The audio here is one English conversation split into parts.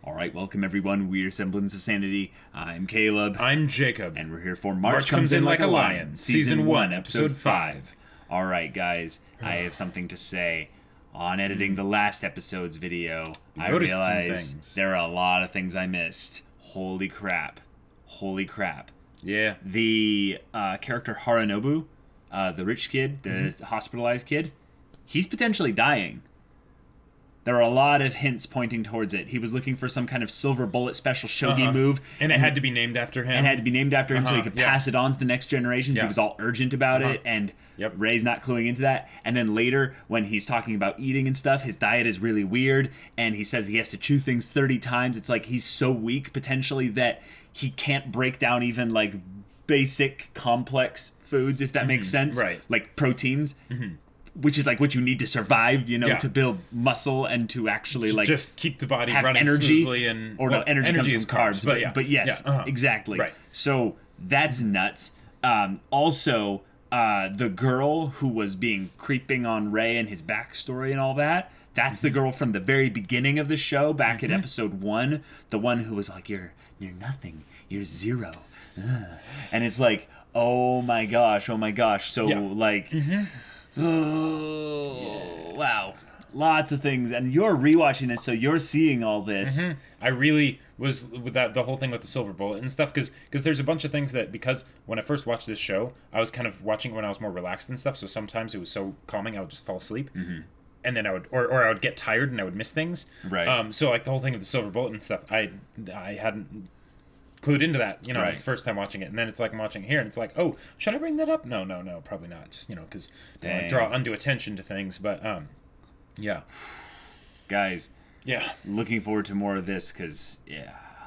All right, welcome everyone. We're Semblance of Sanity. I'm Caleb. I'm Jacob. And we're here for March Comes In Like a Lion, Season 1, Episode 5. All right, guys, I have something to say. On editing the last episode's video, I realized there are a lot of things I missed. Holy crap. Holy crap. Yeah. The character Harunobu, the rich kid, the hospitalized kid, he's potentially dying. There are a lot of hints pointing towards it. He was looking for some kind of silver bullet special shogi move. And it had to be named after him. And had to be named after him so he could pass it on to the next generations. He was all urgent about it, and Ray's not cluing into that. And then later, when he's talking about eating and stuff, his diet is really weird, and he says he has to chew things 30 times. It's like he's so weak, potentially, that he can't break down even, like, basic, complex foods, if that makes sense. Right. Like proteins. Which is like what you need to survive, you know, to build muscle and to actually like just keep the body have running energy, smoothly and energy comes from carbs. But yes, exactly. Right. So that's nuts. Also, the girl who was being creeping on Ray and his backstory and all that. That's the girl from the very beginning of the show, back in episode 1. The one who was like, "You're nothing. You're zero." And it's like, oh my gosh. So like. Oh, wow. Lots of things. And you're rewatching this, so you're seeing all this. I really was with that, the whole thing with the silver bullet and stuff, because there's a bunch of things that, because when I first watched this show, I was kind of watching it when I was more relaxed and stuff, so sometimes it was so calming I would just fall asleep. And then I would, or I would get tired and I would miss things. Right. So like the whole thing of the silver bullet and stuff, I hadn't clued into that, you know, like the first time watching it, and then it's like I'm watching it here, and it's like, oh, should I bring that up? No, probably not. Just, you know, because don't like draw undue attention to things. But yeah, guys, looking forward to more of this, because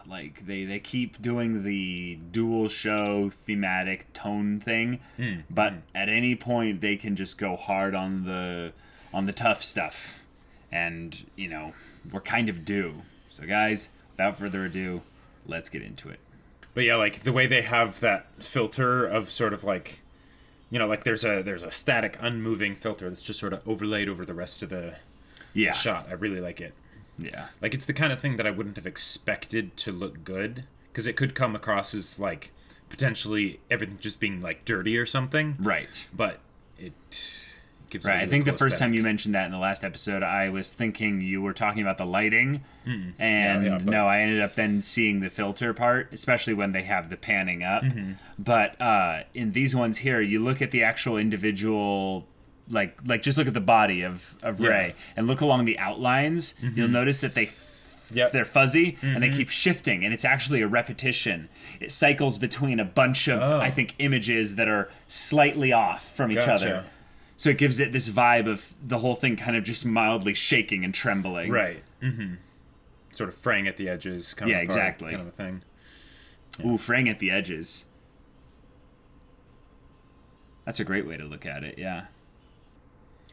like they keep doing the dual show thematic tone thing, but at any point they can just go hard on the tough stuff, and you know we're kind of due. So guys, without further ado, let's get into it. But yeah, like the way they have that filter of sort of like, you know, like there's a static, unmoving filter that's just sort of overlaid over the rest of the shot. I really like it. Yeah. Like it's the kind of thing that I wouldn't have expected to look good, because it could come across as like potentially everything just being like dirty or something. Right. But it gives right. I think the first time you mentioned that in the last episode, I was thinking you were talking about the lighting. And no, I ended up then seeing the filter part, especially when they have the panning up. But in these ones here, you look at the actual individual, like just look at the body of Ray and look along the outlines. You'll notice that they're fuzzy and they keep shifting, and it's actually a repetition. It cycles between a bunch of, I think, images that are slightly off from each other. So it gives it this vibe of the whole thing kind of just mildly shaking and trembling. Right. Sort of fraying at the edges. Kind of exactly. Kind of a thing. Ooh, fraying at the edges. That's a great way to look at it, yeah.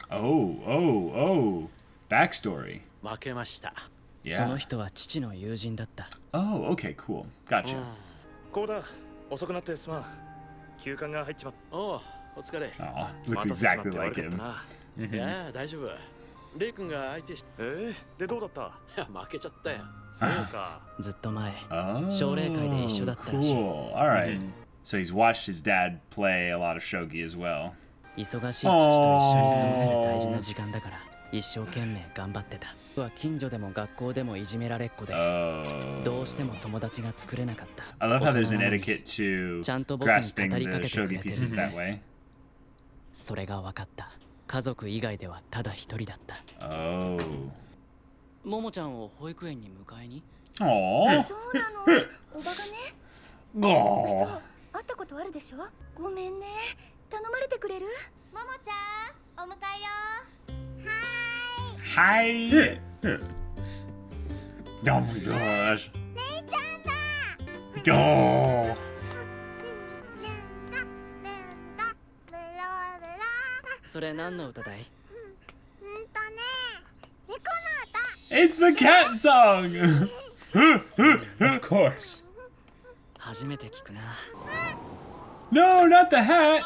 Oh. Backstory. Yeah. Oh, okay, cool. Gotcha. Oh, looks exactly like him. Cool. Alright. So he's watched his dad play a lot of shogi as well. I love how there's an etiquette to grasping the shogi pieces that way. Oh. Aww. Hi. Oh my gosh. Oh. It's the cat song. Of course. No, not the hat.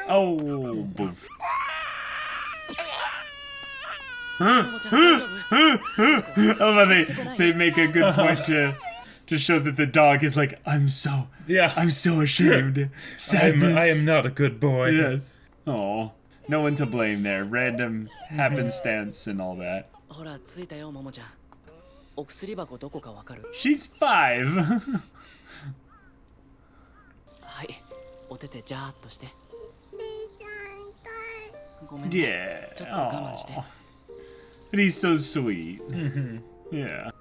Oh, boof. Oh, they make a good point to show that the dog is like, I'm so ashamed. Sadness. I am not a good boy. Yes. Oh, no one to blame there. Random happenstance and all that. She's 5. Yeah. Aww. But he's so sweet. Yeah.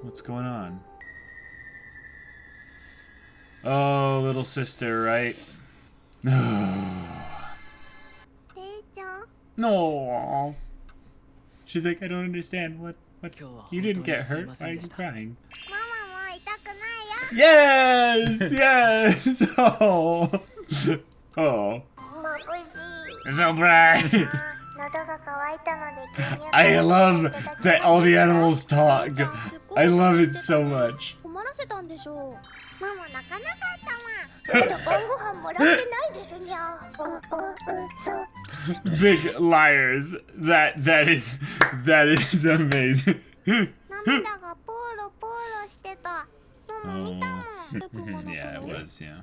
What's going on? Oh, little sister, right? No. She's like, I don't understand. What? You didn't get hurt? Why are you crying? Yes! Yes! Oh. Oh. It's so bright. I love that all the animals talk. I love it so much. Big liars. That is amazing. Yeah, it was, yeah.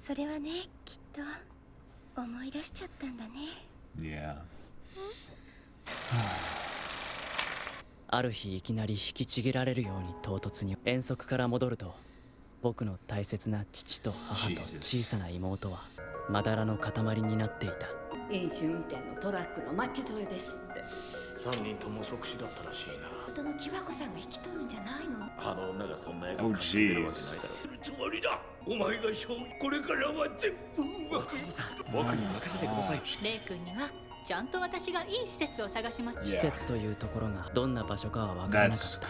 それはね、きっと思い出しちゃったんだね。Yeah. ある日いきなり引きちぎられるように唐突に遠足から戻ると、僕の大切な父と母と小さな妹はまだらの塊になっていた。飲酒運転のトラックの巻き添えですって。3人とも即死だったらしいな。夫の木箱さんが引き取るんじゃないの？あの女がそんな役を買ってくれるわけないだろう。つもりだ。お前が将棋これからは全部お父さん、僕に任せてください。レイ君にはちゃんと私がいい施設を探します。施設というところがどんな場所かは分からなかった。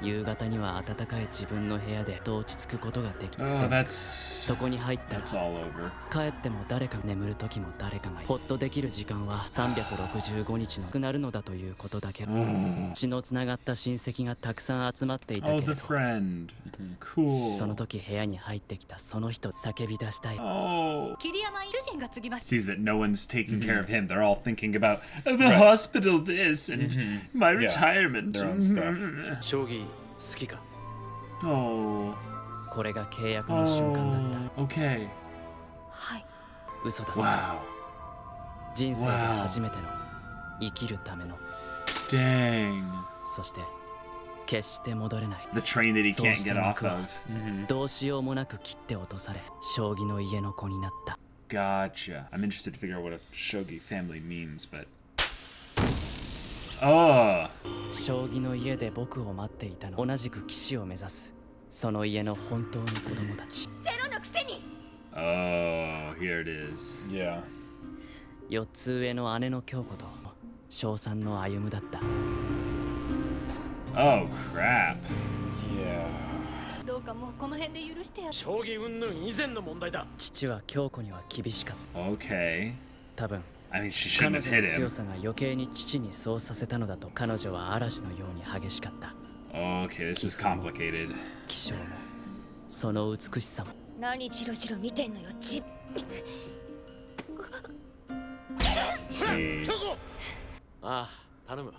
夕方には暖かい自分の部屋で落ち着くことができた。そこに入ったら帰っても誰か眠る時も誰かがほっとできる時間は365日なくなるのだということだけ。血のつながった親戚がたくさん集まっていたけれど、その時部屋に入ってきたその人叫び出したい。桐山主人が継ぎます。 Sees that no one's taking care of him. They're all thinking about the hospital this and my retirement. Their own stuff. 将棋好きか？ Oh. これが契約の瞬間だった。 Okay. はい。嘘だった。 Wow. 人生で初めての生きるための。 Dang. そして決して戻れない。 The train that he can't get off of. どうしようもなく切って落とされ、将棋の家の子になった。 Gotcha. I'm interested to figure out what a shogi family means, but... Oh! 将棋の家で僕を待っていたの。同じく棋士を目指すその家の本当の子供たち。ゼロのくせに。 Oh, here it is. Yeah. 4つ上の姉の京子と小3の歩夢だった。 Oh, crap. Yeah. どうかもうこの辺で許してや。将棋云々以前の問題だ。父は京子には厳しかった。 Okay. 多分 I mean, she 彼 shouldn't 女 have の hit 強 him. さが余計に父にそうさせたのだと。彼女は嵐のように激しかった。 Okay, this is complicated. 気性もその美しさも。何チロチロ見てんのよ、ち。Jeez. ああ、頼む。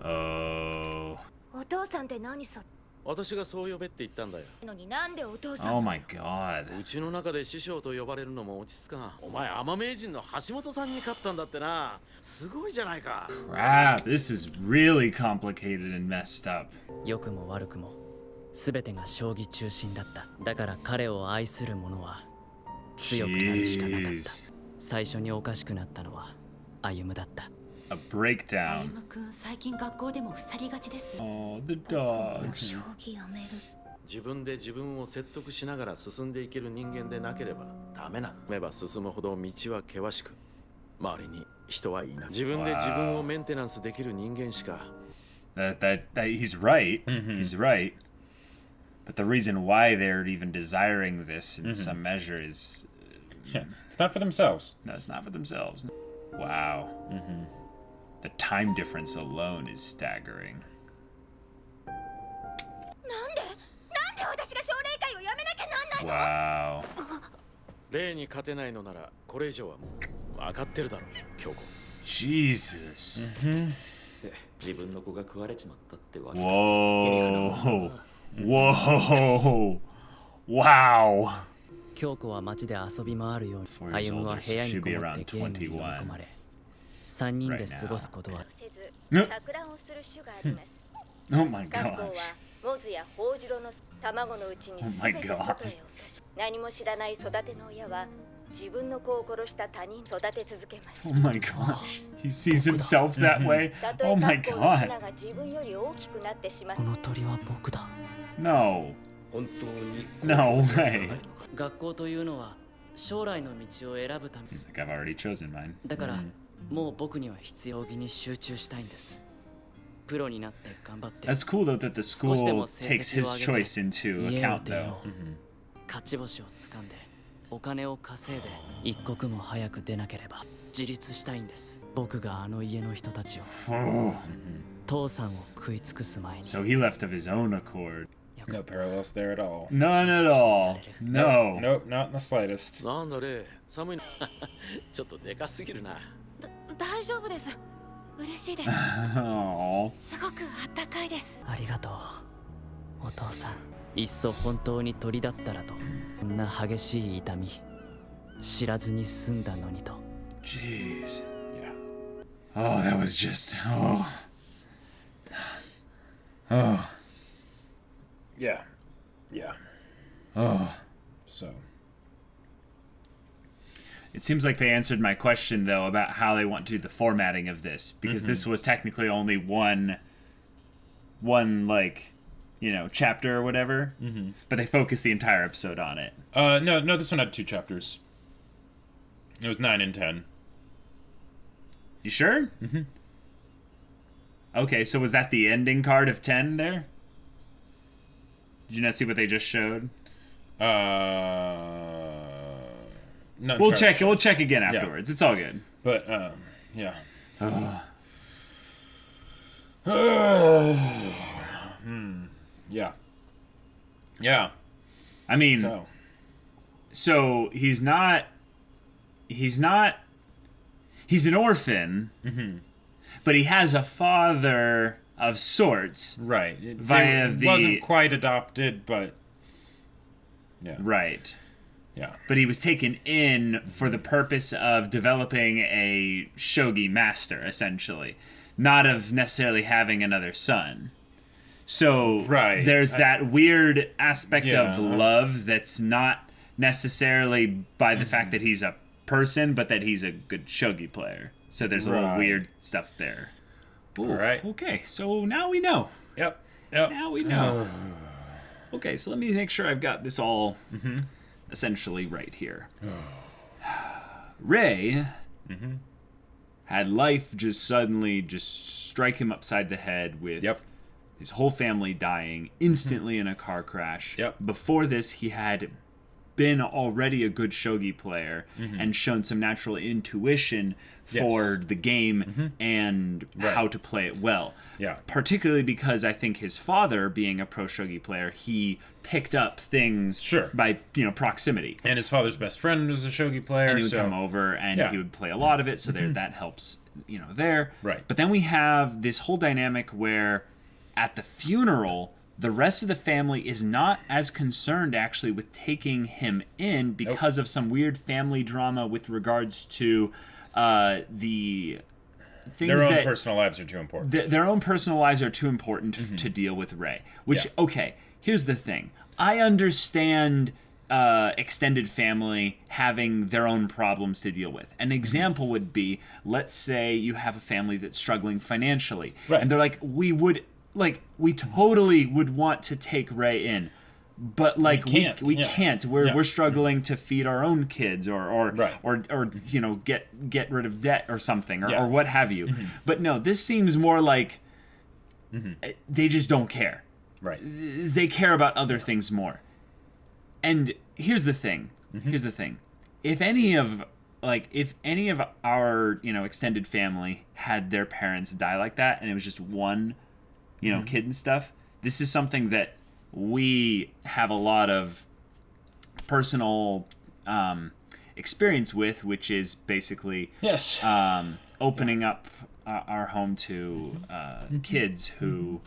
Oh. お父さんって何それ？私がそう呼べって言ったんだよ。のになんでお父さん？ Oh my god. うちの中で師匠と呼ばれるのも落ち着くか。お前、アマ名人の橋本さんに勝ったんだってな。すごいじゃないか。 Crap, this is really complicated and messed up. 良くも悪くも全てが将棋中心だった。だから彼を愛する者は強くなるしかなかった。 Jeez. 最初におかしくなったのは歩夢だった。 A breakdown. 歩夢君、最近学校でも腐りがちです。 Oh, the dog. 将棋やめる。自分で自分を説得しながら進んでいける人間でなければダメな。進めば進むほど道は険しく、周りに人はいない。自分で自分をメンテナンスできる人間しか。 That he's right. He's right. But the reason why they're even desiring this in some measure is Yeah, it's not for themselves. No, it's not for themselves. Wow. The time difference alone is staggering. なんで私が奨励会をやめなきゃなんないの Wow. 例に勝てないのならこれ以上はもう分かってるだろ京子。 Jesus. 自分の子が食われちまったってわけ。 Whoa. Whoa. Wow. 京子は街で遊び回るように歩夢は部屋にこもってゲームに読み込まれ3人で過ごすことは Oh my 学校 gosh. はモズやホウジロの卵のうちに Oh my 全て God. 外へ落とし、何も知らない育ての親は自分の子を殺した他人育て続けます。 Oh my gosh. He sees himself that way. たと Oh え my 学校の god. ヒナが自分より大きくなってしまうこの鳥は僕だ No. 本当に No way. 学校というのは将来の道を選ぶため He's like, I've already chosen mine. だからもう僕には必要着に集中したいんですプロになって頑張って That's cool though that the school takes his choice into 家を account 出よ though. う勝ち星をつかんでお金を稼いで一刻も早く出なければ自立したいんです僕があの家の人たちを Oh. 父さんを食い尽くす前に So he left of his own accord. No parallels there at all. None at all. No. Nope, not in the slightest. なんだレイ寒いのちょっとでかすぎるな。大丈夫です嬉しいです Oh. すごくあったかいですありがとうお父さんいっそ本当に鳥だったらとこんな激しい痛み知らずに済んだのにと Jeez. Yeah. Oh, that was just. Oh. Oh. Yeah. Yeah. Oh. So. It seems like they answered my question though about how they want to do the formatting of this because this was technically only one like, you know, chapter or whatever. But they focused the entire episode on it. No, this one had 2 chapters. It was 9 and 10. You sure? Okay, so was that the ending card of 10 there? Did you not see what they just showed? No, We'll check. We'll check again afterwards. It's all good. But yeah. Yeah. Yeah. I mean, so he's not. He's an orphan, but he has a father of sorts. Right. Via wasn't quite adopted, but yeah. Right. Yeah. But he was taken in for the purpose of developing a shogi master, essentially, not of necessarily having another son. So there's that weird aspect of love that's not necessarily by the fact that he's a person, but that he's a good shogi player. So there's a little weird stuff there. All right. Okay, so now we know. Yep. Now we know. Okay, so let me make sure I've got this all essentially right here. Ray had life just suddenly strike him upside the head with his whole family dying instantly in a car crash. Before this, he had been already a good shogi player and shown some natural intuition for the game and how to play it well. Particularly because I think his father, being a pro shogi player, he picked up things by proximity. And his father's best friend was a shogi player, and he would come over and he would play a lot of it. So there, that helps, there. Right. But then we have this whole dynamic where at the funeral, the rest of the family is not as concerned actually with taking him in because of some weird family drama with regards to the things their own personal lives are too important. Their own personal lives are too important to deal with Ray. Which, okay, here's the thing. I understand extended family having their own problems to deal with. An example would be, let's say you have a family that's struggling financially. And they're like, we totally would want to take Ray in. But we can't. We're struggling to feed our own kids or get rid of debt or something or what have you. But no, this seems more like they just don't care. Right. They care about other things more. And here's the thing. if any of our, extended family had their parents die like that, and it was just one, kid and stuff, this is something that we have a lot of personal experience with, which is basically opening up our home to kids who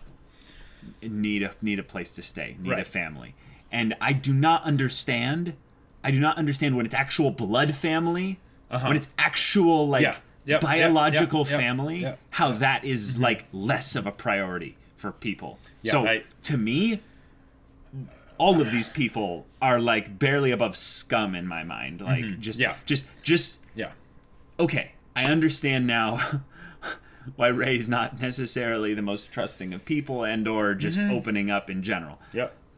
need a place to stay, need a family. And I do not understand when it's actual blood family, when it's actual biological family, how that is like less of a priority for people. To me, all of these people are like barely above scum in my mind. Like okay, I understand now why Ray's not necessarily the most trusting of people and or just opening up in general.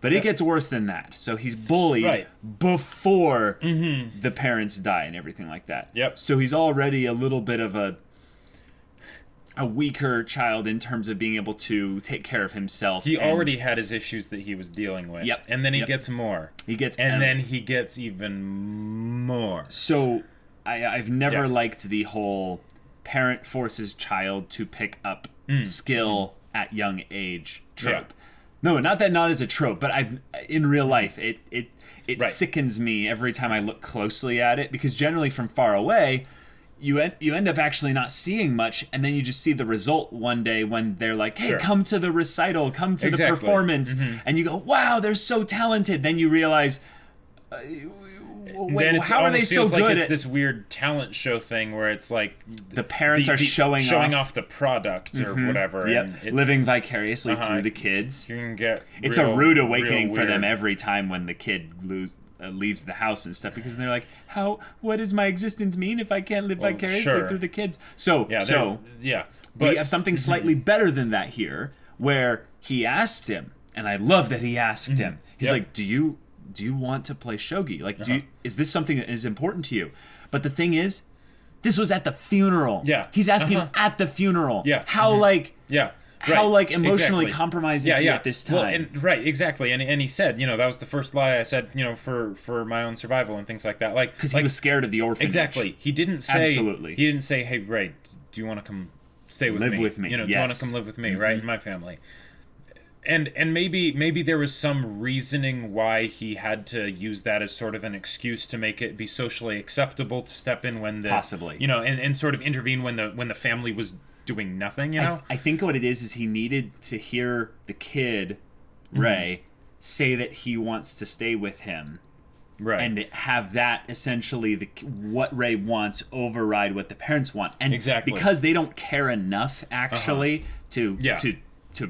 But it gets worse than that. So he's bullied before the parents die and everything like that. So he's already a little bit of a weaker child in terms of being able to take care of himself. He already had his issues that he was dealing with. And then he gets more. Then he gets even more. So I've never liked the whole parent forces child to pick up skill at young age trope. No, not as a trope, but in real life it sickens me every time I look closely at it, because generally from far away you end up actually not seeing much, and then you just see the result one day when they're like, hey, come to the recital, come to the performance, and you go, wow, they're so talented. Then you realize, then how are they so good? Like it's this weird talent show thing where it's like the parents are showing off the product or whatever. Living vicariously through the kids. You can get it's a rude awakening for them every time when the kid leaves the house and stuff, because they're like, what does my existence mean if I can't live vicariously through the kids? So but we have something slightly better than that here, where he asked him, and I love that he asked him. He's like, do you want to play shogi? Like, is this something that is important to you? But the thing is, this was at the funeral. He's asking at the funeral. How emotionally compromised is he at this time? Well, exactly. And he said, that was the first lie I said, for my own survival and things like that. Like, because he was scared of the orphanage. Exactly. He didn't say. Absolutely. He didn't say, hey, Ray, do you want to come stay with me? Live with me. Do you want to come live with me? Right, in my family. And maybe there was some reasoning why he had to use that as sort of an excuse to make it be socially acceptable to step in when the possibly and sort of intervene when the family was doing nothing. I think what it is he needed to hear the kid Ray say that he wants to stay with him, and have that essentially what Ray wants override what the parents want, and because they don't care enough actually to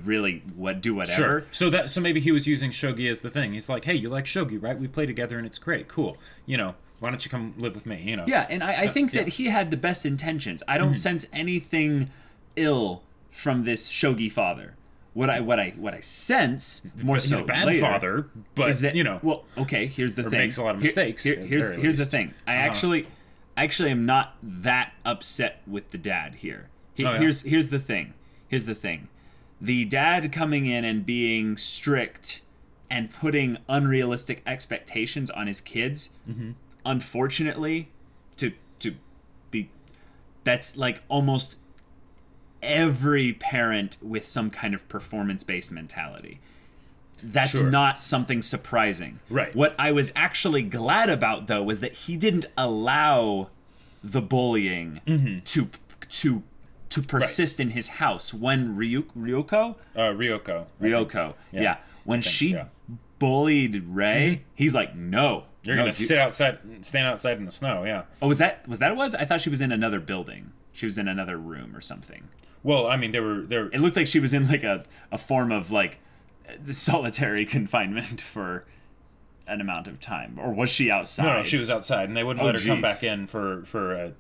really do whatever. Sure. So maybe he was using shogi as the thing. He's like, hey, you like shogi, right? We play together and it's great. Cool. Why don't you come live with me? Yeah, and I think that he had the best intentions. I don't sense anything ill from this shogi father. What I sense more so he's a bad later, father, but is that well, okay. Here's the thing. Makes a lot of mistakes. Here's the thing. I actually am not that upset with the dad here. Here's the thing. Here's the thing. The dad coming in and being strict and putting unrealistic expectations on his kids, unfortunately, that's like almost every parent with some kind of performance-based mentality. That's not something surprising. Right. What I was actually glad about, though, was that he didn't allow the bullying to persist in his house when Ryoko, when she bullied Ray, he's like, no, you're gonna stand outside in the snow. Oh, was that what it was? I thought she was in another building. She was in another room or something. Well, I mean, they were. It looked like she was in like a form of like solitary confinement for an amount of time, or was she outside? No, she was outside, and they wouldn't let her come back in for a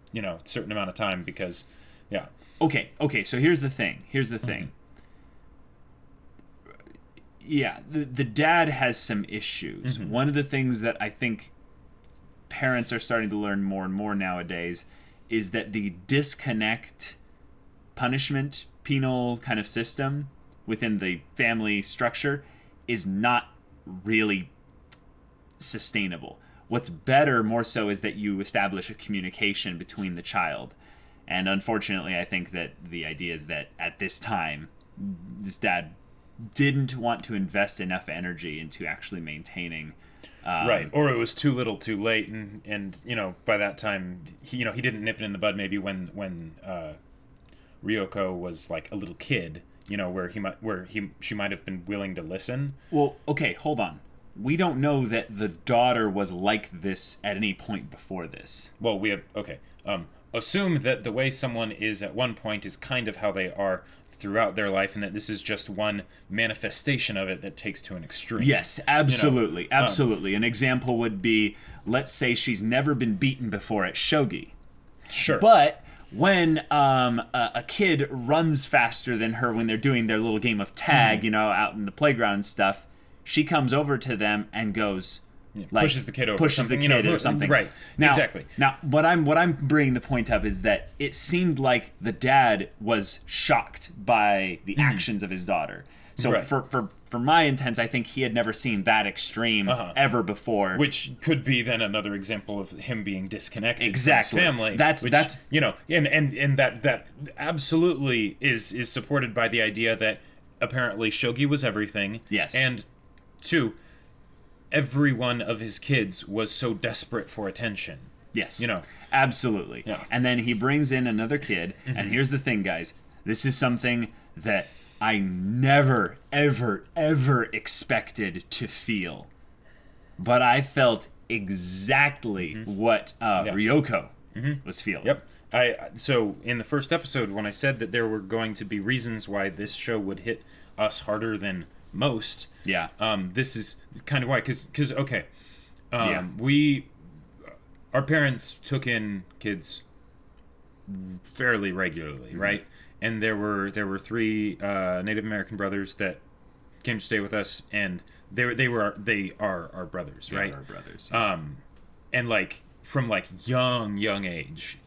certain amount of time because, Okay. So here's the thing. Yeah, the dad has some issues. One of the things that I think parents are starting to learn more and more nowadays is that the disconnect punishment penal kind of system within the family structure is not really sustainable. what's better more so is that you establish a communication between the child. And unfortunately, I think that the idea is that at this time, this dad didn't want to invest enough energy into actually maintaining. Right, or it was too little, too late, and you know, by that time, he didn't nip it in the bud. Maybe when Ryoko was like a little kid, you know, she might have been willing to listen. Well, okay, hold on. We don't know that the daughter was like this at any point before this. Well, assume that the way someone is at one point is kind of how they are throughout their life, and that this is just one manifestation of it that takes to an extreme. Yes, absolutely, you know? Absolutely. An example would be, let's say she's never been beaten before at shogi. Sure. But when a kid runs faster than her when they're doing their little game of tag, you know, out in the playground and stuff, she comes over to them and goes... like, pushes the kid over. Pushes the kid or something. Right. Now, exactly. Now, what I'm bringing the point up is that it seemed like the dad was shocked by the actions of his daughter. So right. for my intents, I think he had never seen that extreme ever before. Which could be then another example of him being disconnected exactly. from his family. That's you know, and that absolutely is supported by the idea that apparently shogi was everything. Yes. And 2, every one of his kids was so desperate for attention. Yes. You know. Absolutely. Yeah. And then he brings in another kid, and here's the thing, guys. This is something that I never, ever, ever expected to feel. But I felt exactly what Ryoko was feeling. Yep. So in the first episode, when I said that there were going to be reasons why this show would hit us harder than most... Yeah. This is kind of why, because okay, our parents took in kids fairly regularly, right? And there were 3 Native American brothers that came to stay with us, and they are our brothers, right? They are our brothers. And like from like young age.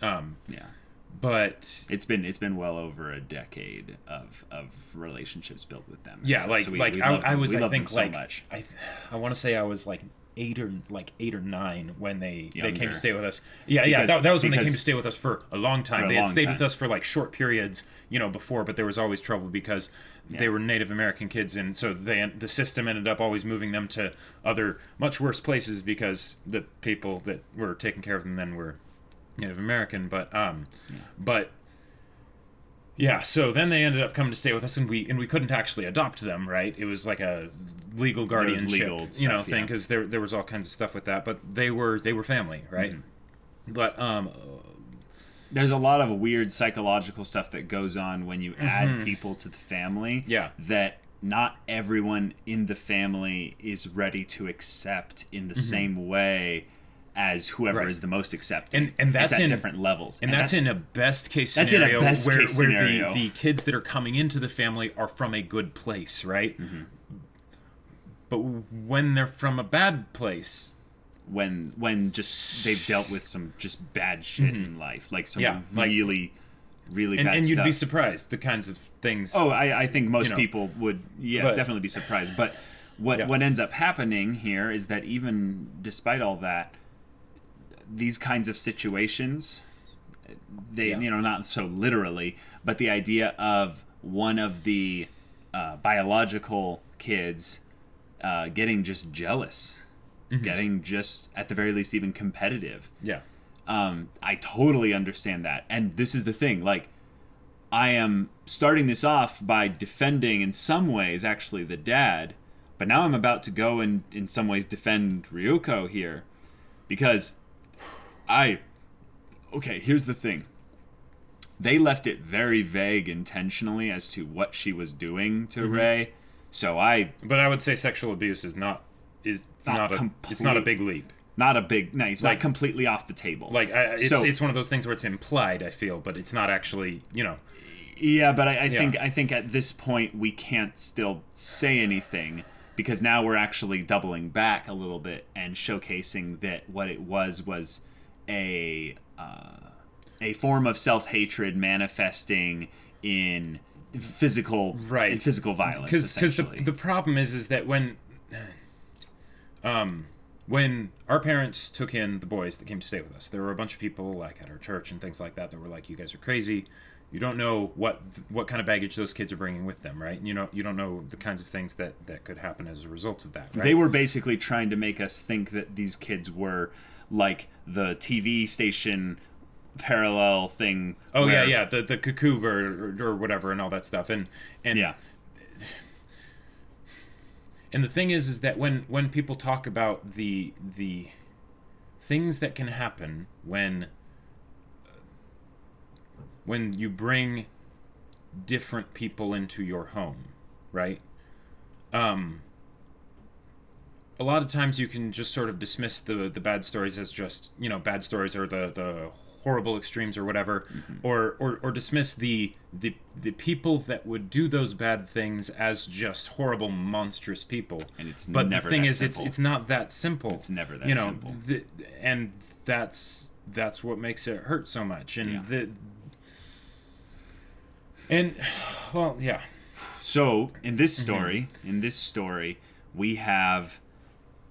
But it's been well over a decade of relationships built with them. Yeah, so, I want to say I was like 8 or 9 when they came to stay with us. Yeah, that was when they came to stay with us for a long time. They had stayed with us for like short periods, you know, before, but there was always trouble because they were Native American kids, and so the system ended up always moving them to other much worse places because the people that were taking care of them then were Native American, but so then they ended up coming to stay with us, and we couldn't actually adopt them, right? It was like a legal guardianship, thing, because there was all kinds of stuff with that, but they were family, right? But there's a lot of weird psychological stuff that goes on when you add people to the family. Yeah. That not everyone in the family is ready to accept in the same way as whoever is the most accepting. And that's it's at in different levels. And that's in a best case scenario where the kids that are coming into the family are from a good place, right? But when they're from a bad place, when just they've dealt with some just bad shit in life, like some really bad stuff. And you'd be surprised the kinds of things. Oh, I think most people would definitely be surprised. But what ends up happening here is that even despite all that, these kinds of situations, they not so literally, but the idea of one of the biological kids getting just jealous, getting just at the very least even competitive. Yeah. I totally understand that. And this is the thing, like, I am starting this off by defending in some ways actually the dad, but now I'm about to go and in some ways defend Ryoko here, because here's the thing. They left it very vague intentionally as to what she was doing to Rei. But I would say sexual abuse is not a big leap. It's not completely off the table. Like it's one of those things where it's implied, I feel, but it's not actually, Yeah, but I think at this point we can't still say anything, because now we're actually doubling back a little bit and showcasing that what it was a form of self-hatred manifesting in physical violence. Because the problem is that when when our parents took in the boys that came to stay with us, there were a bunch of people like at our church and things like that were like, you guys are crazy. You don't know what kind of baggage those kids are bringing with them, right? You don't know the kinds of things that could happen as a result of that, right? They were basically trying to make us think that these kids were like the TV station parallel thing. Oh, yeah, the cuckoo bird or whatever and all that stuff. And yeah. And the thing is that when people talk about the things that can happen when you bring different people into your home, right? A lot of times you can just sort of dismiss the bad stories as just, bad stories or the horrible extremes or whatever, or dismiss the people that would do those bad things as just horrible, monstrous people. And it's but never the thing that is, simple. It's not that simple. It's never that simple. And that's what makes it hurt so much. And yeah. So in this story, we have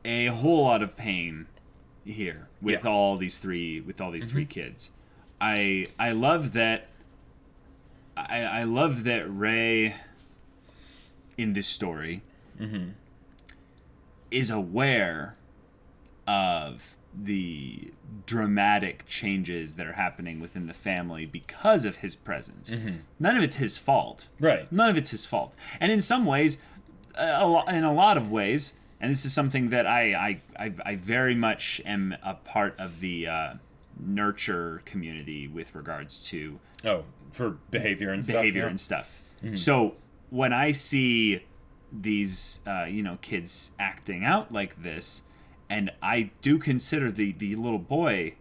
a whole lot of pain here with all these three kids. I love that. I love that Ray in this story is aware of the dramatic changes that are happening within the family because of his presence. None of it's his fault. Right. None of it's his fault. And in some ways, in a lot of ways, and this is something that I very much am a part of the nurture community with regards to for behavior and stuff. So when I see these kids acting out like this, and I do consider the little boy,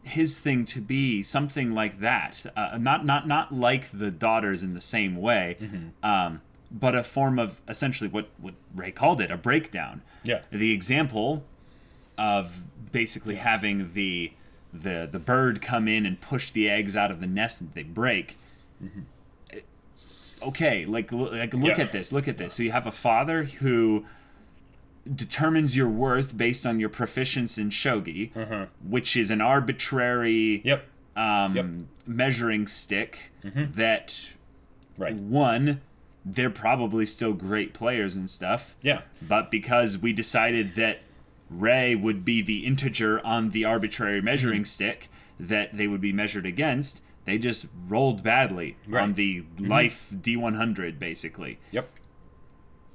his thing to be something like that, not like the daughters in the same way, but a form of essentially what Ray called it, a breakdown. Yeah. The example of basically having the bird come in and push the eggs out of the nest and they break. Okay, look at this. So you have a father who determines your worth based on your proficiency in shogi, which is an arbitrary measuring stick that one, they're probably still great players and stuff. Yeah. But because we decided that Ray would be the integer on the arbitrary measuring stick that they would be measured against, they just rolled badly on the life D100, basically. Yep.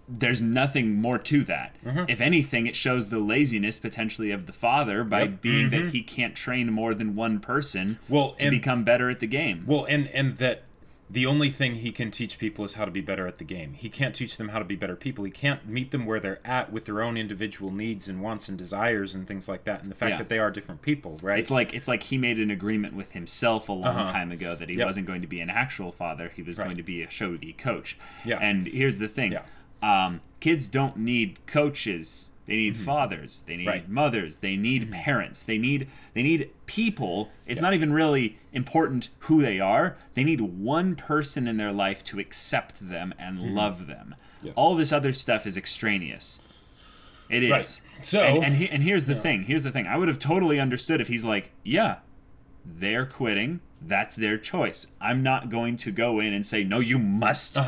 There's nothing more to that. If anything, it shows the laziness potentially of the father by being that he can't train more than one person to become better at the game. Well, and that the only thing he can teach people is how to be better at the game. He can't teach them how to be better people. He can't meet them where they're at with their own individual needs and wants and desires and things like that, and the fact that they are different people, right? It's like he made an agreement with himself a long time ago that he wasn't going to be an actual father. He was going to be a shogi coach. Yeah. And here's the thing. Kids don't need coaches. They need fathers. They need mothers. They need parents. They need people. It's not even really important who they are. They need one person in their life to accept them and love them. All this other stuff is extraneous. It is. Right. So and here's the thing. Here's the thing. I would have totally understood if he's like, yeah, they're quitting. That's their choice. I'm not going to go in and say, no, you must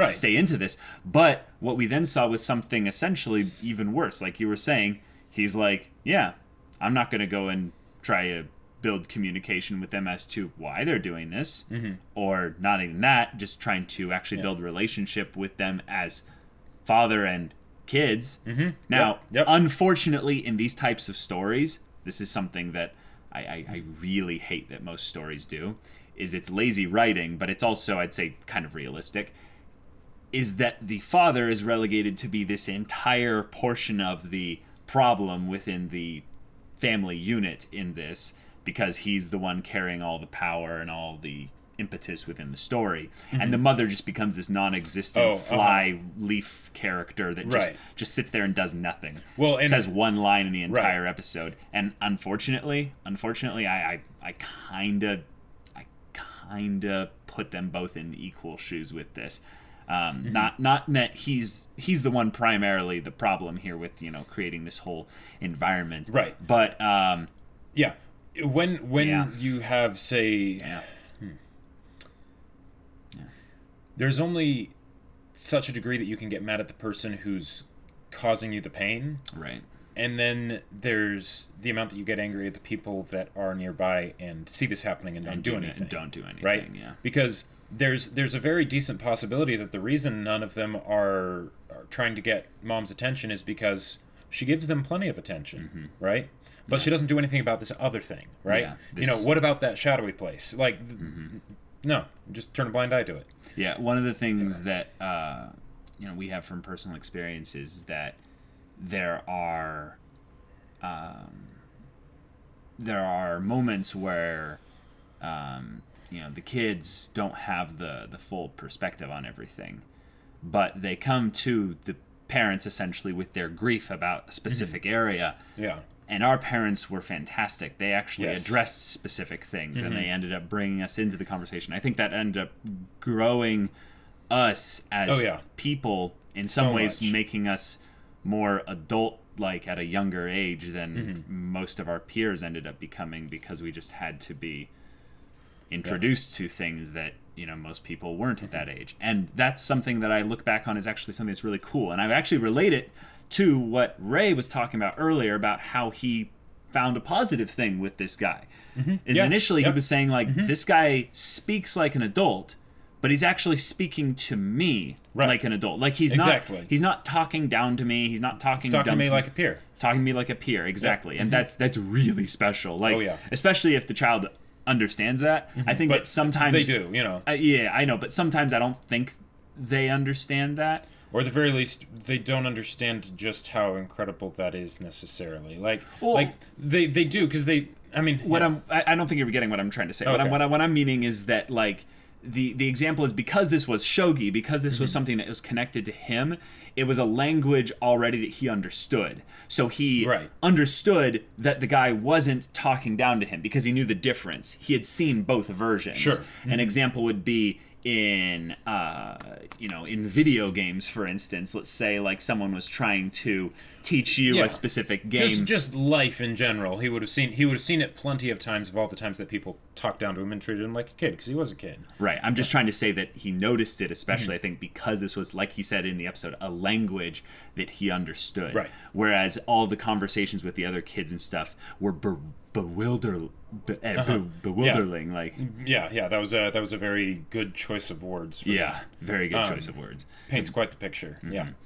stay into this. But what we then saw was something essentially even worse. Like you were saying, he's like, yeah, I'm not going to go and try to build communication with them as to why they're doing this. Or not even that, just trying to actually build a relationship with them as father and kids. Now, unfortunately, in these types of stories, this is something that I really hate that most stories do, is it's lazy writing, but it's also, I'd say, kind of realistic, is that the father is relegated to be this entire portion of the problem within the family unit in this, because he's the one carrying all the power and all the impetus within the story. And the mother just becomes this non-existent fly leaf character that just sits there and does nothing. Well, and says one line in the entire episode. And unfortunately, I kind of put them both in equal shoes with this. Not that he's the one primarily the problem here with, you know, creating this whole environment. Right. But yeah, when you have, say, there's only such a degree that you can get mad at the person who's causing you the pain. Right. And then there's the amount that you get angry at the people that are nearby and see this happening and don't do anything. Right? Yeah. Because there's a very decent possibility that the reason none of them are trying to get Mom's attention is because she gives them plenty of attention, right? But she doesn't do anything about this other thing, right? Yeah, you know, what about that shadowy place? Like, no, just turn a blind eye to it. Yeah, one of the things that you know, we have from personal experience is that there are moments where you know, the kids don't have the full perspective on everything, but they come to the parents essentially with their grief about a specific area. Yeah. And our parents were fantastic. They actually addressed specific things, and they ended up bringing us into the conversation. I think that ended up growing us as people in some ways, making us more adult-like at a younger age than most of our peers ended up becoming, because we just had to be introduced to things that, you know, most people weren't at that age. And that's something that I look back on as actually something that's really cool. And I actually relate it to what Ray was talking about earlier about how he found a positive thing with this guy. Initially he was saying, like, this guy speaks like an adult, but he's actually speaking to me like an adult. Like, he's not talking down to me. He's not talking dumb to me like a peer. He's talking to me like a peer, exactly. And that's really special. Like, especially if the child understands that. I think that sometimes they do, you know. Yeah, I know, but sometimes I don't think they understand that. Or at the very least, they don't understand just how incredible that is necessarily. Like they do, because they. I mean, I don't think you're getting what I'm trying to say. Okay. What I'm meaning is that, like, the example is, because this was shogi, because this was something that was connected to him, it was a language already that he understood. So he understood that the guy wasn't talking down to him because he knew the difference. He had seen both versions. Sure. An example would be in you know, in video games, for instance. Let's say, like, someone was trying to teach you a specific game. Just life in general. He would have seen it plenty of times, of all the times that people talked down to him and treated him like a kid, because he was a kid. Right. I'm just trying to say that he noticed it, especially I think because this was, like he said in the episode, a language that he understood. Right. Whereas all the conversations with the other kids and stuff were bewildering. Like, that was a very good choice of words for that. Very good choice of words. Paints quite the picture.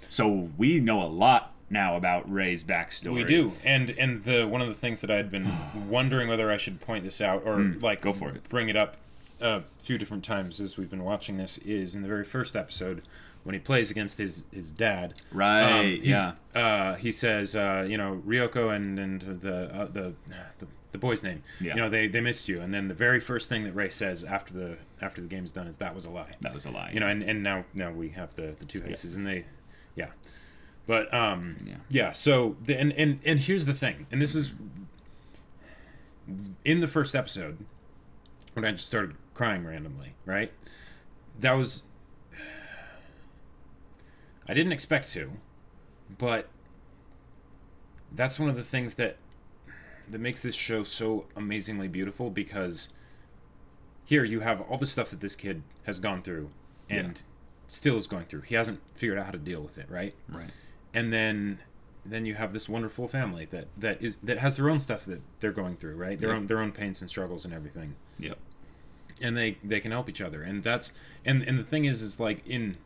So we know a lot now about Ray's backstory. We do. And one of the things that I had been wondering whether I should point this out or like go for it, bring it up a few different times as we've been watching this, is in the very first episode when he plays against his dad. Right. He says, you know, Ryoko and the boy's name. You know, they missed you, and then the very first thing that Ray says after the game's done is, "That was a lie." That was a lie. You know, and now we have the two aces, and they, but So and here's the thing, and this is in the first episode when I just started crying randomly. Right, that was. I didn't expect to, but that's one of the things that makes this show so amazingly beautiful, because here you have all the stuff that this kid has gone through and still is going through. He hasn't figured out how to deal with it, right? Right. And then you have this wonderful family that has their own stuff that they're going through, right? Their own pains and struggles and everything. Yep. And they can help each other. And that's and the thing is like in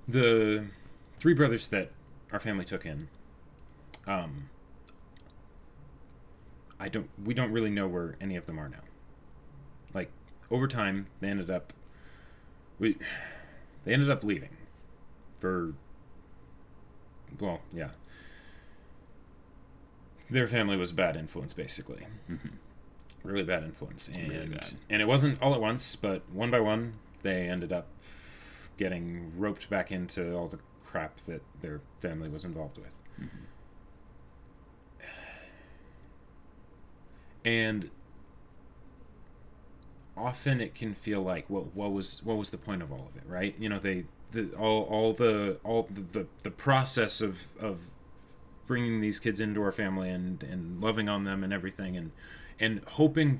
the three brothers that our family took in, we don't really know where any of them are now. Like, over time, they ended up leaving for, well, yeah. Their family was a bad influence, basically. Really bad influence. And, really bad. And it wasn't all at once, but one by one, they ended up getting roped back into all the crap that their family was involved with. And often it can feel like, well, what was the point of all of it, right? You know, the process of bringing these kids into our family and loving on them and everything, and hoping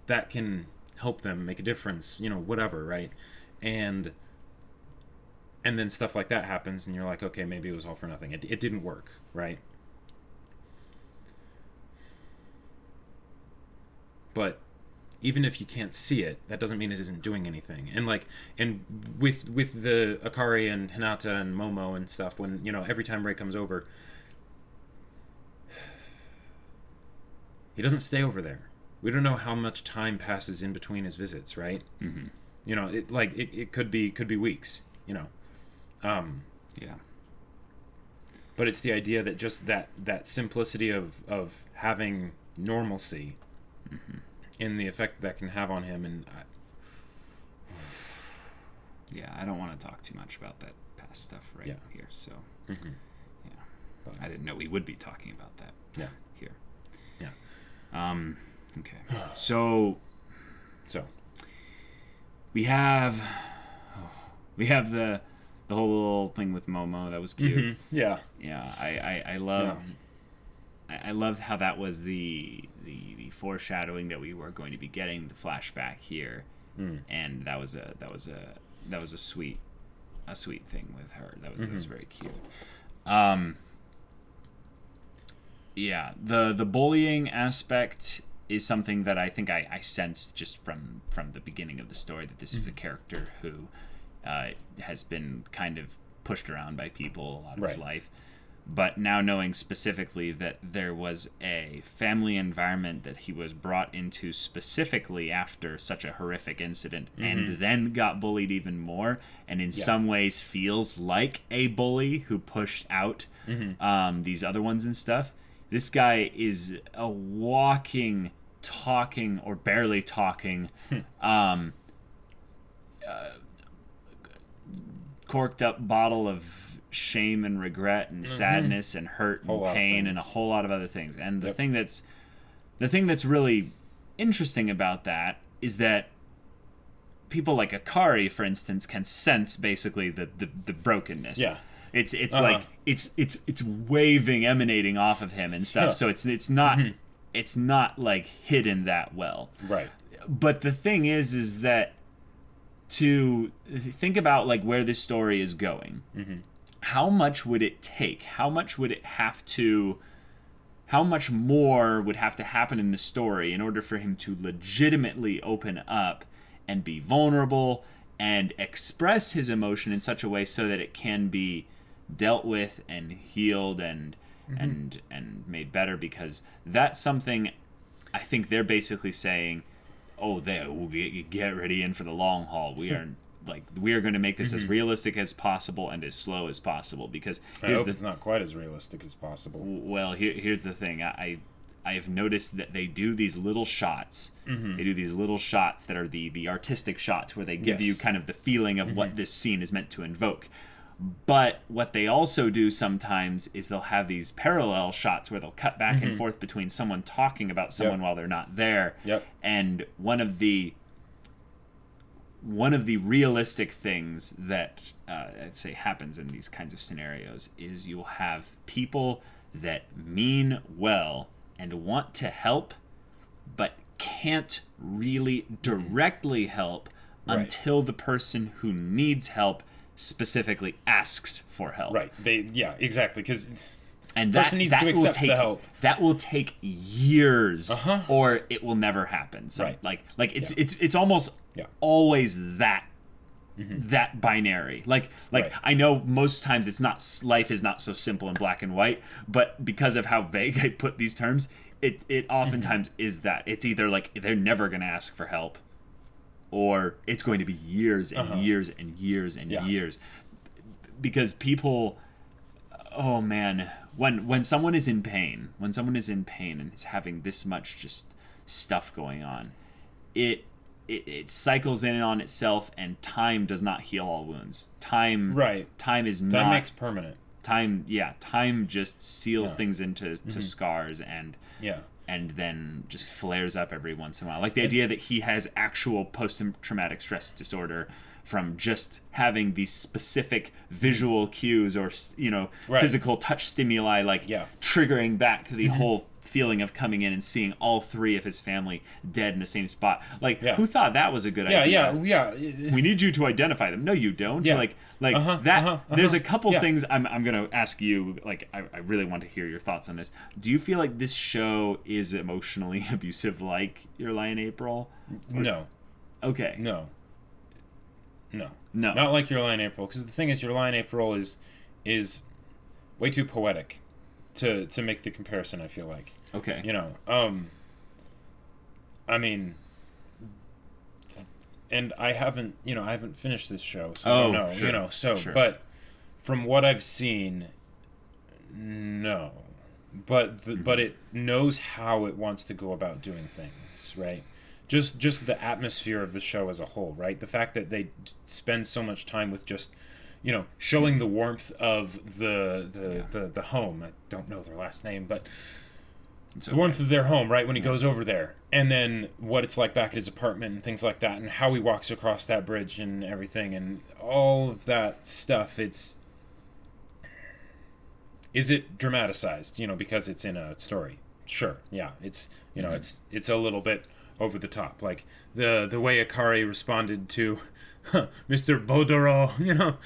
that can help them make a difference, you know, whatever, right? And then stuff like that happens, and you're like, okay, maybe it was all for nothing. It didn't work, right? But even if you can't see it, that doesn't mean it isn't doing anything. And with the Akari and Hinata and Momo and stuff, when, you know, every time Ray comes over, he doesn't stay over there. We don't know how much time passes in between his visits, right? Mm-hmm. You know, it could be weeks, you know. Yeah. But it's the idea that just that simplicity of having normalcy, mm-hmm. and the effect that can have on him, and yeah, I don't want to talk too much about that past stuff here. So, mm-hmm. Yeah, but I didn't know we would be talking about that. Yeah. Here. Yeah. Okay. So we have the whole little thing with Momo that was cute. Mm-hmm. Yeah. Yeah. I loved. Yeah. I loved how that was the foreshadowing that we were going to be getting the flashback here, and that was a sweet thing with her. That was very cute. Yeah, the bullying aspect is something that I think I sensed just from the beginning of the story, that this is a character who has been kind of pushed around by people a lot of his life. But now knowing specifically that there was a family environment that he was brought into specifically after such a horrific incident, and then got bullied even more, and in some ways feels like a bully who pushed out these other ones and stuff. This guy is a walking, talking, or barely talking, corked up bottle of shame and regret and sadness and hurt and pain and a whole lot of other things. And the thing that's really interesting about that is that people like Akari, for instance, can sense basically the brokenness. Yeah. It's like it's waving, emanating off of him and stuff. So it's not like hidden that well. Right. But the thing is that to think about like where this story is going, how much would it take? How much would it have to? How much more would have to happen in the story in order for him to legitimately open up and be vulnerable and express his emotion in such a way so that it can be dealt with and healed and made better? Because that's something I think they're basically saying, oh, we'll get ready in for the long haul. We are going to make this as realistic as possible and as slow as possible, because I hope it's not quite as realistic as possible. Well, here's the thing. I have noticed that they do these little shots. They do these little shots that are the artistic shots where they give you kind of the feeling of what this scene is meant to invoke. But what they also do sometimes is they'll have these parallel shots where they'll cut back and forth between someone talking about someone while they're not there. And one of the realistic things that I'd say happens in these kinds of scenarios is you'll have people that mean well and want to help, but can't really directly help until the person who needs help specifically asks for help. Right. Exactly. Because and person needs to accept the help. That will take years, or it will never happen. So like it's almost always that binary. Like I know most times it's not, life is not so simple and black and white, but because of how vague I put these terms, it oftentimes is that. It's either like they're never going to ask for help, or it's going to be years and years and years and years. Because people, oh man, when someone is in pain, and is having this much just stuff going on, it cycles in on itself, and time does not heal all wounds. Time makes permanent. time just seals things into scars and then just flares up every once in a while. Like the idea that he has actual post-traumatic stress disorder from just having these specific visual cues or, physical touch stimuli, triggering back to the whole feeling of coming in and seeing all three of his family dead in the same spot. Who thought that was a good idea? Yeah. We need you to identify them. No, you don't. Yeah. There's a couple things I'm going to ask you. I really want to hear your thoughts on this. Do you feel like this show is emotionally abusive like Your Lie in April? No. Okay. No. Not like Your Lie in April. Because the thing is, Your Lie in April is way too poetic to make the comparison, I feel like. Okay. I mean, and I haven't finished this show, so I don't know, Sure. But from what I've seen, no. But it knows how it wants to go about doing things, right? Just the atmosphere of the show as a whole, right? The fact that they spend so much time with just, showing the warmth of the home. I don't know their last name, but the warmth of their home, right? When he goes over there, and then what it's like back at his apartment and things like that, and how he walks across that bridge and everything, and all of that stuff. Is it dramatized? Because it's in a story. Sure, yeah. It's it's a little bit over the top, like the way Akari responded to Mr. Bodoro,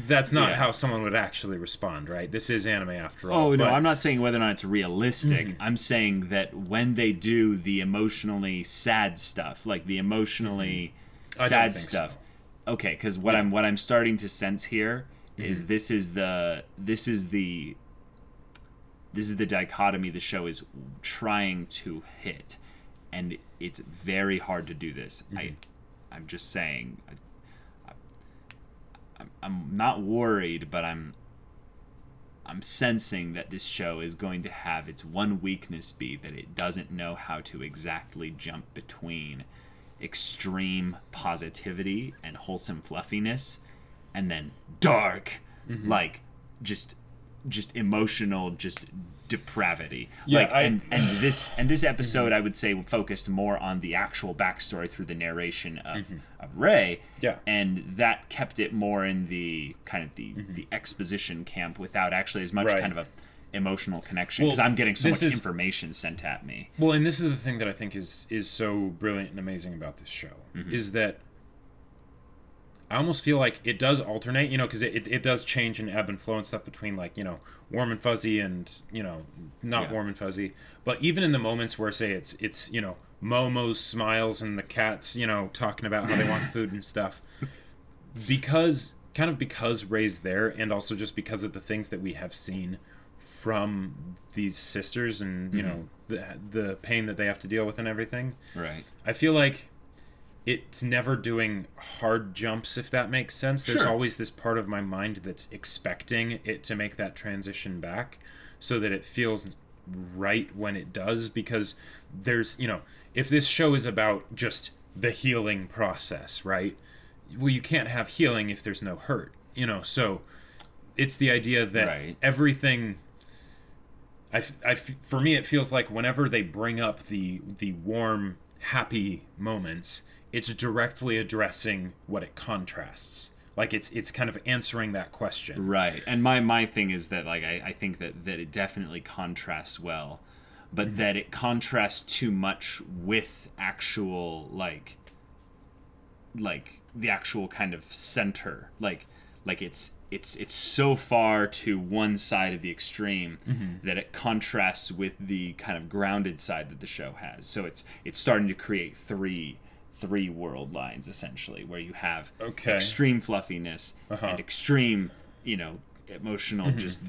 that's not how someone would actually respond, right? This is anime after all. Oh, no, I'm not saying whether or not it's realistic. I'm saying that when they do the emotionally sad stuff, like the emotionally sad stuff. So. Okay, because what I'm starting to sense here is this is the dichotomy the show is trying to hit, and it's very hard to do this. I'm just saying. I'm not worried, but I'm sensing that this show is going to have its one weakness be that it doesn't know how to exactly jump between extreme positivity and wholesome fluffiness and then dark, just emotional, just depravity. And this episode I would say focused more on the actual backstory through the narration of Rei. Yeah. And that kept it more in the kind of the exposition camp without actually as much kind of a emotional connection, because I'm getting so much information sent at me. Well, and this is the thing that I think is so brilliant and amazing about this show, is that I almost feel like it does alternate, because it does change and ebb and flow and stuff between, warm and fuzzy and, not warm and fuzzy. But even in the moments where, say, it's Momo's smiles and the cats, talking about how they want food and stuff, because Ray's there, and also just because of the things that we have seen from these sisters and, the pain that they have to deal with and everything. Right. I feel like it's never doing hard jumps, if that makes sense. There's always this part of my mind that's expecting it to make that transition back so that it feels right when it does, because there's, if this show is about just the healing process, right? Well, you can't have healing if there's no hurt, so it's the idea that everything... for me, it feels like whenever they bring up the warm, happy moments, it's directly addressing what it contrasts. Like it's kind of answering that question. Right. And my thing is that I think that it definitely contrasts well, but that it contrasts too much with actual like the actual kind of center. Like it's so far to one side of the extreme that it contrasts with the kind of grounded side that the show has. So it's starting to create three world lines, essentially, where you have extreme fluffiness and extreme, emotional just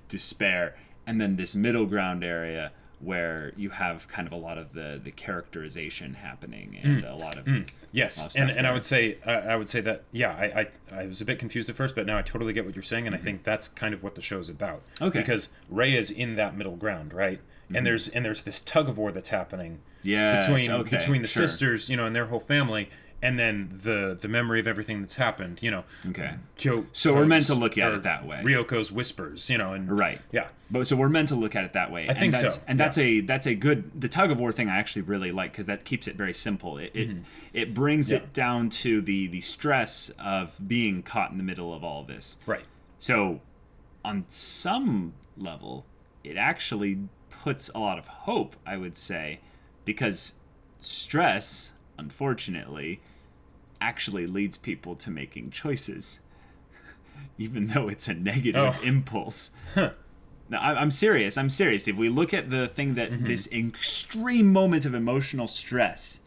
despair, and then this middle ground area where you have kind of a lot of the characterization happening and a lot of yes, and I would say that I was a bit confused at first, but now I totally get what you're saying, and I think that's kind of what the show's about. Okay, because Rei is in that middle ground, right? And there's this tug of war that's happening between the sisters, and their whole family, and then the memory of everything that's happened, Okay. Kyoko's, so we're meant to look at it that way. Ryoko's whispers, and right. Yeah. But so we're meant to look at it that way. I think so. And that's a good, the tug of war thing I actually really like, because that keeps it very simple. It brings it down to the stress of being caught in the middle of all this. Right. So on some level, it actually puts a lot of hope, I would say, because stress, unfortunately, actually leads people to making choices, even though it's a negative impulse. No, I'm serious. If we look at the thing that this extreme moment of emotional stress,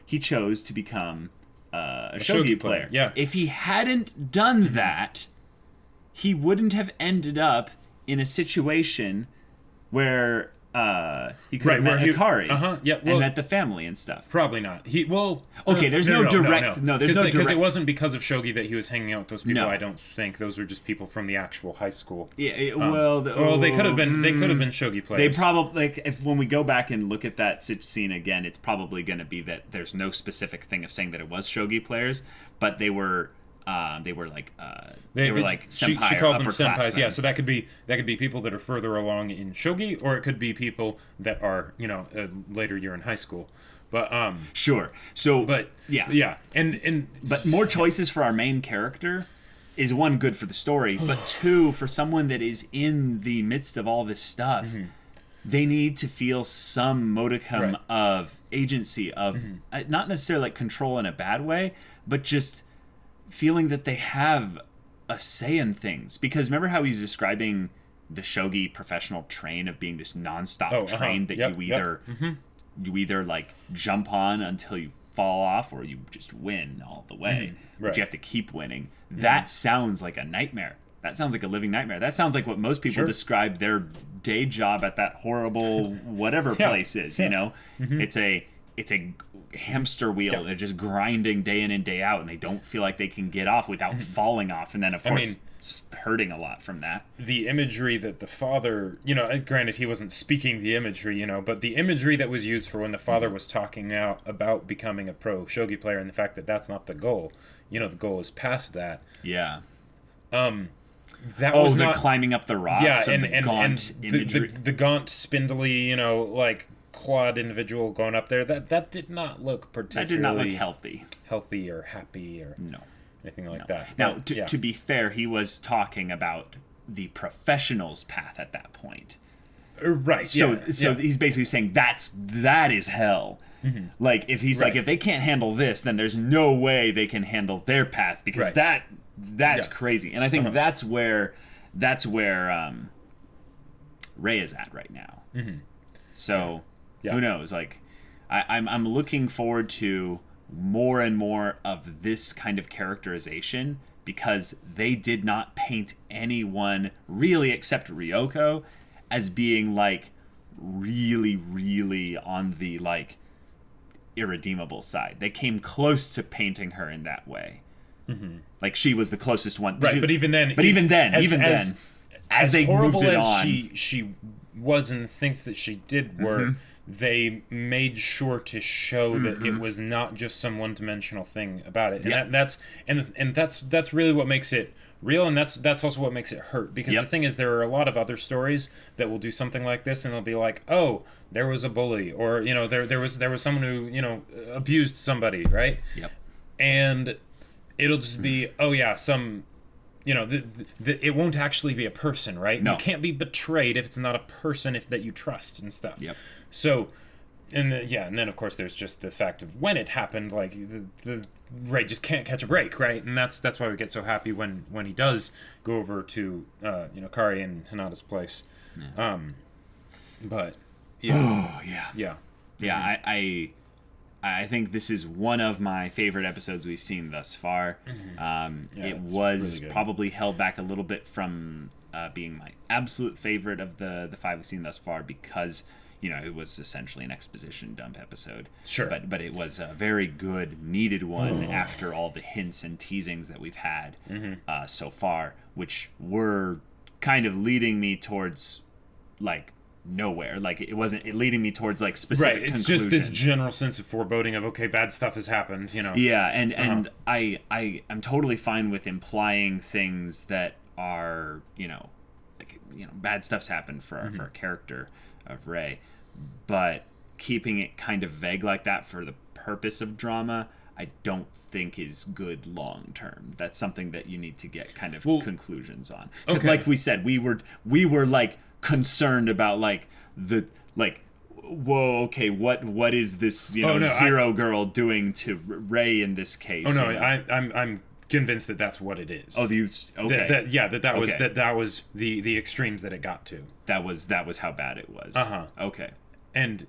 he chose to become a shogi player. Yeah. If he hadn't done that, he wouldn't have ended up in a situation where he could have met Hikari and met the family and stuff. Probably not. There's no direct because it wasn't because of shogi that he was hanging out with those people. No. I don't think those were just people from the actual high school. Yeah, they could have been shogi players. They probably when we go back and look at that scene again, it's probably going to be that there's no specific thing of saying that it was shogi players, but they were like senpai. She called them senpais. Yeah, so that could be people that are further along in shogi, or it could be people that are a later year in high school. But sure. So, but and but more choices for our main character is, one, good for the story, but two, for someone that is in the midst of all this stuff. They need to feel some modicum of agency, of not necessarily like control in a bad way, but just feeling that they have a say in things. Because remember how he's describing the shogi professional train of being this nonstop train that you either like jump on until you fall off, or you just win all the way. But you have to keep winning. That sounds like a nightmare. That sounds like a living nightmare. That sounds like what most people describe their day job at that horrible whatever place is. It's a hamster wheel. They're just grinding day in and day out, and they don't feel like they can get off without falling off, and then of course hurting a lot from that. The imagery that the father, granted he wasn't speaking the imagery, but the imagery that was used for when the father was talking out about becoming a pro shogi player, and the fact that that's not the goal. The goal is past that. Yeah. That was not climbing up the rocks. Yeah, and the gaunt imagery. The gaunt, spindly, like clawed individual going up there. That did not look particularly. That did not look healthy or happy or anything like that. Now, to be fair, he was talking about the professional's path at that point. Right. So he's basically saying that is hell. Like if he's like, if they can't handle this, then there's no way they can handle their path, because that's crazy. And I think that's where Ray is at right now. So who knows? Like I'm looking forward to more and more of this kind of characterization, because they did not paint anyone really except Ryoko as being like really, really on the like irredeemable side. They came close to painting her in that way. Like she was the closest one. Right, but even then, as they moved it on, she was and thinks that she did work. They made sure to show that it was not just some one-dimensional thing about it, and that's really what makes it real, and that's also what makes it hurt. Because the thing is, there are a lot of other stories that will do something like this, and they'll be like, oh, there was a bully, or there was someone who abused somebody, right? And it'll just be, oh yeah, some. It won't actually be a person, right? No. You can't be betrayed if it's not a person that you trust and stuff. So, and then of course there's just the fact of when it happened, like the Ray just can't catch a break, right? And that's why we get so happy when he does go over to Kari and Hinata's place. But I think this is one of my favorite episodes we've seen thus far. It was really probably held back a little bit from being my absolute favorite of the five we've seen thus far, because it was essentially an exposition dump episode. Sure. But it was a very good, needed one after all the hints and teasings that we've had so far, which were kind of leading me towards like nowhere. Like it wasn't leading me towards like specific It's conclusions. just this general sense of foreboding of, okay, bad stuff has happened, you know. Yeah, and I'm totally fine with implying things that are, bad stuff's happened for a character of Rey, but keeping it kind of vague like that for the purpose of drama, I don't think is good long term. That's something that you need to get kind of conclusions on. Because like we said, we were like concerned about like whoa, okay, what is this Zero Girl doing to Rey in this case? Oh no, I'm convinced that that's what it is. Oh, okay. That was the extremes that it got to. That was how bad it was. Okay. And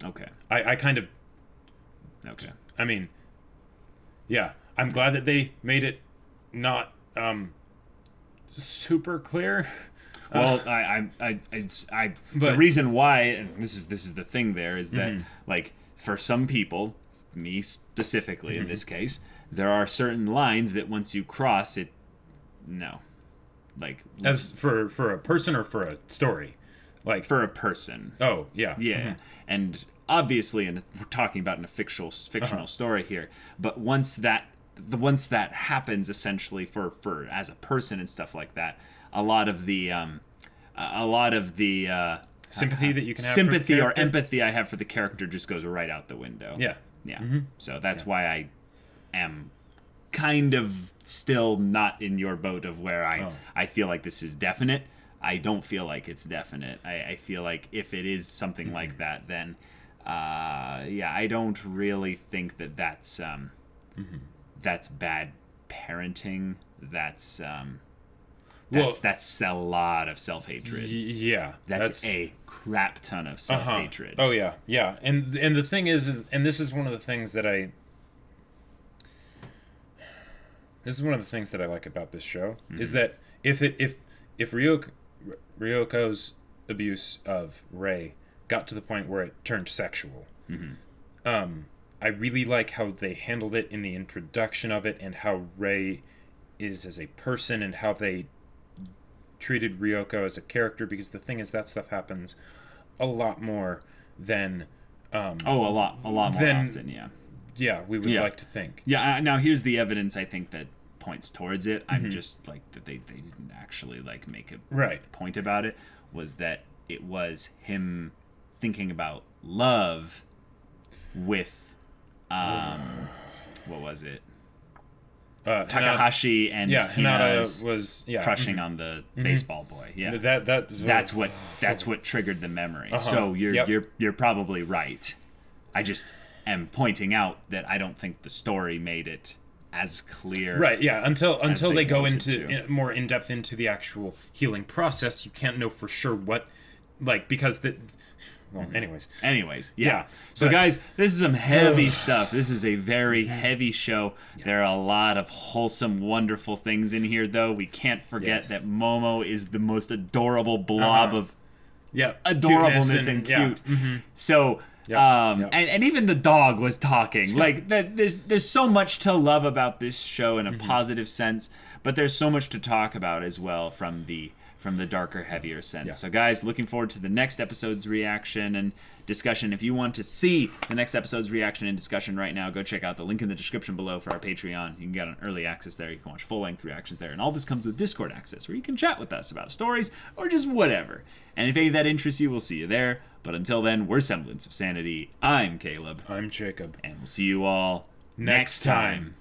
okay, I kind of okay. I mean, yeah, I'm glad that they made it not super clear. Well, the reason why, and this is the thing there, is that like for some people, me specifically in this case, there are certain lines that once you cross it, no, like as for a person or for a story, like for a person. Oh yeah, yeah, and obviously, and we're talking about in a fictional story here, but once that happens, essentially for as a person and stuff like that, a lot of the sympathy that you can have sympathy or empathy I have for the character just goes right out the window. Yeah. So that's why I am kind of still not in your boat of where I feel like this is definite. I don't feel like it's definite. I feel like if it is something like that, then I don't really think that's bad parenting. That's a lot of self-hatred. Yeah. That's a crap ton of self-hatred. Oh yeah. Yeah. And the thing is, and this is one of the things that I like about this show, is that if Ryoko's abuse of Rey got to the point where it turned sexual, I really like how they handled it in the introduction of it, and how Rey is as a person, and how they treated Ryoko as a character, because the thing is that stuff happens a lot more than a lot more often, we would like to think. Now here's the evidence I think that points towards it. I'm just like that they didn't actually like make a point about it, was that it was him thinking about love with what was it? Takahashi and Hinata was crushing on the baseball boy. Yeah, that's what triggered the memory. So you're probably right. I just am pointing out that I don't think the story made it as clear. Right. Yeah. Until they go into more in depth into the actual healing process, you can't know for sure what, like, because the. Well, anyways, yeah. So, guys, this is some heavy stuff. This is a very heavy show. Yeah. There are a lot of wholesome, wonderful things in here, though. We can't forget that Momo is the most adorable blob of adorableness and cute. So, and even the dog was talking. Like, there's so much to love about this show in a positive sense, but there's so much to talk about as well from the darker, heavier sense. Yeah. So guys, looking forward to the next episode's reaction and discussion. If you want to see the next episode's reaction and discussion right now, go check out the link in the description below for our Patreon. You can get an early access there. You can watch full-length reactions there. And all this comes with Discord access, where you can chat with us about stories or just whatever. And if any of that interests you, we'll see you there. But until then, we're Semblance of Sanity. I'm Caleb. I'm Jacob. And we'll see you all next time.